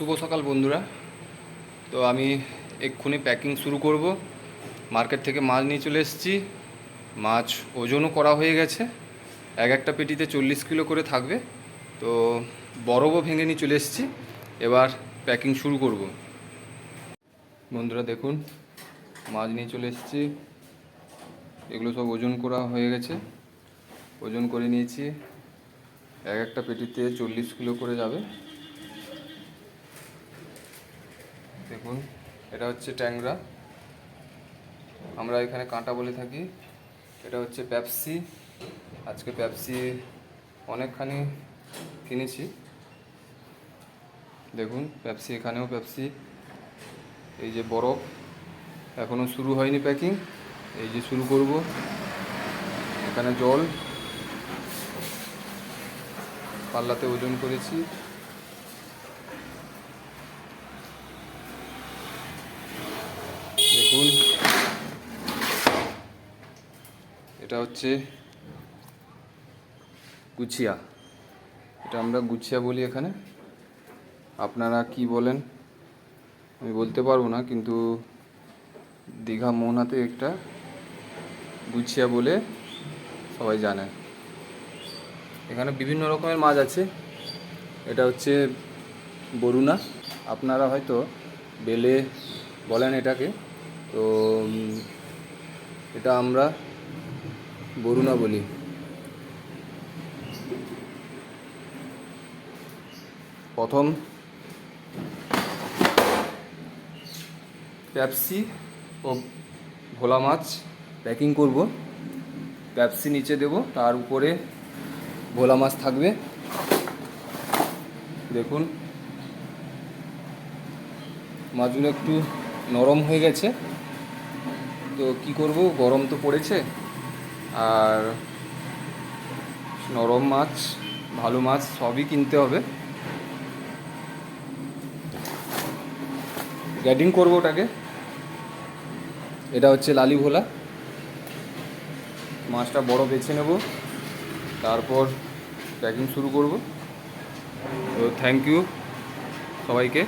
শুভ সকাল বন্ধুরা। তো আমি এক্ষুনি প্যাকিং শুরু করব। মার্কেট থেকে মাছ নিয়ে চলে এসেছি। মাছ ওজনও করা হয়ে গেছে। একটা পেটিতে 40 কিলো করে থাকবে। তো বরফও ভেঙে নিয়ে চলে এসেছি। এবার প্যাকিং শুরু করব। বন্ধুরা দেখুন, মাছ নিয়ে চলে এসেছি। এগুলো সব ওজন করা হয়ে গেছে। ওজন করে নিয়েছি। একটা পেটিতে 40 কিলো করে যাবে। দেখুন, এটা হচ্ছে ট্যাংরা, আমরা এখানে কাঁটা বলে থাকি। এটা হচ্ছে পেপসি। আজকে পেপসি অনেকখানি কিনেছি। দেখুন পেপসি, এখানেও পেপসি। এই যে বরফ, এখনও শুরু হয়নি প্যাকিং, এই যে শুরু করব। এখানে জল, পাল্লাতে ওজন করেছি। দেখুন, এটা হচ্ছে গুছিয়া। এটা আমরা গুছিয়া বলি এখানে। আপনারা কি বলেন আমি বলতে পারবো না, কিন্তু দীঘা মোহনাতে একটা গুছিয়া বলে সবাই জানে। এখানে বিভিন্ন রকমের মাছ আছে। এটা হচ্ছে বরুণা, আপনারা হয়তো বেলে বলেন এটাকে। তো এটা আমরা বরুণা বলি। প্রথম পেপসি ও ভোলা মাছ প্যাকিং করব। পেপসি নিচে দেব, তার উপরে ভোলা মাছ থাকবে। দেখুন, মাছগুলো একটু নরম হয়ে গেছে। তো কি করব, গরম তো পড়েছে, আর নরম মাছ ভালো মাছ সবই কিনতে হবে। গ্যাডিং করবো ওটাকে। এটা হচ্ছে লালি ভোলা। মাছটা বড় বেছে নেব, তারপর প্যাকিং শুরু করব। তো থ্যাংক ইউ সবাইকে।